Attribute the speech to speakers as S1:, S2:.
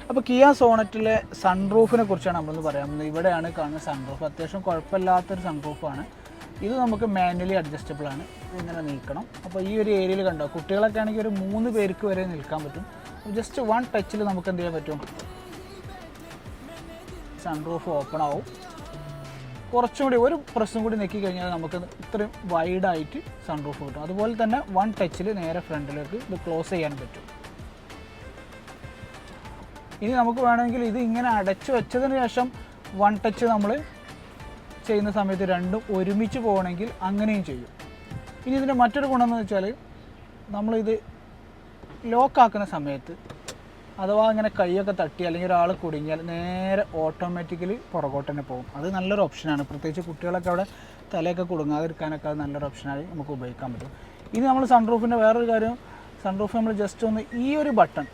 S1: അപ്പോൾ കിയ സോണറ്റിലെ സൺറൂഫിനെ കുറിച്ചാണ് നമ്മളൊന്ന് പറയാൻ പോകുന്നത്. ഇവിടെയാണ് കാണുന്ന സൺറൂഫ്. അത്യാവശ്യം കുഴപ്പമില്ലാത്തൊരു സൺറൂഫാണ്. ഇത് നമുക്ക് മാനുവലി അഡ്ജസ്റ്റബിൾ ആണ്. ഇങ്ങനെ നീക്കണം. അപ്പോൾ ഈ ഒരു ഏരിയയിൽ കണ്ടോ, കുട്ടികളൊക്കെ ആണെങ്കിൽ ഒരു 3 പേർക്ക് വരെ നിൽക്കാൻ പറ്റും. ജസ്റ്റ് 1 ടച്ചിൽ നമുക്ക് എന്ത് ചെയ്യാൻ പറ്റും, സൺറൂഫ് ഓപ്പൺ ആവും. കുറച്ചും കൂടി ഒരു പ്രസ്സും കൂടി നെക്കി കഴിഞ്ഞാൽ നമുക്ക് ഇത്രയും വൈഡായിട്ട് സൺറൂഫ് കിട്ടും. അതുപോലെ തന്നെ 1 ടച്ചിൽ നേരെ ഫ്രണ്ടിലേക്ക് ഇത് ക്ലോസ് ചെയ്യാൻ പറ്റും. ഇനി നമുക്ക് വേണമെങ്കിൽ ഇത് ഇങ്ങനെ അടച്ചു വെച്ചതിന് ശേഷം 1 ടച്ച് നമ്മൾ ചെയ്യുന്ന സമയത്ത് രണ്ടും ഒരുമിച്ച് പോകണമെങ്കിൽ അങ്ങനെയും ചെയ്യും. ഇനി ഇതിൻ്റെ മറ്റൊരു ഗുണമെന്ന് വെച്ചാൽ നമ്മളിത് ലോക്കാക്കുന്ന സമയത്ത് അഥവാ ഇങ്ങനെ കൈയൊക്കെ തട്ടി അല്ലെങ്കിൽ ഒരാൾ കുടുങ്ങിയാൽ നേരെ ഓട്ടോമാറ്റിക്കലി പുറകോട്ട് തന്നെ പോകും. അത് നല്ലൊരു ഓപ്ഷനാണ്. പ്രത്യേകിച്ച് കുട്ടികളൊക്കെ അവിടെ തലയൊക്കെ കുടുങ്ങാതിരിക്കാനൊക്കെ അത് നല്ലൊരു ഓപ്ഷനായി നമുക്ക് ഉപയോഗിക്കാൻ പറ്റും. ഇനി നമ്മൾ സൺറൂഫിൻ്റെ വേറൊരു കാര്യം, സൺറൂഫ് നമ്മൾ ജസ്റ്റ് ഒന്ന് ഈ ഒരു ബട്ടൺ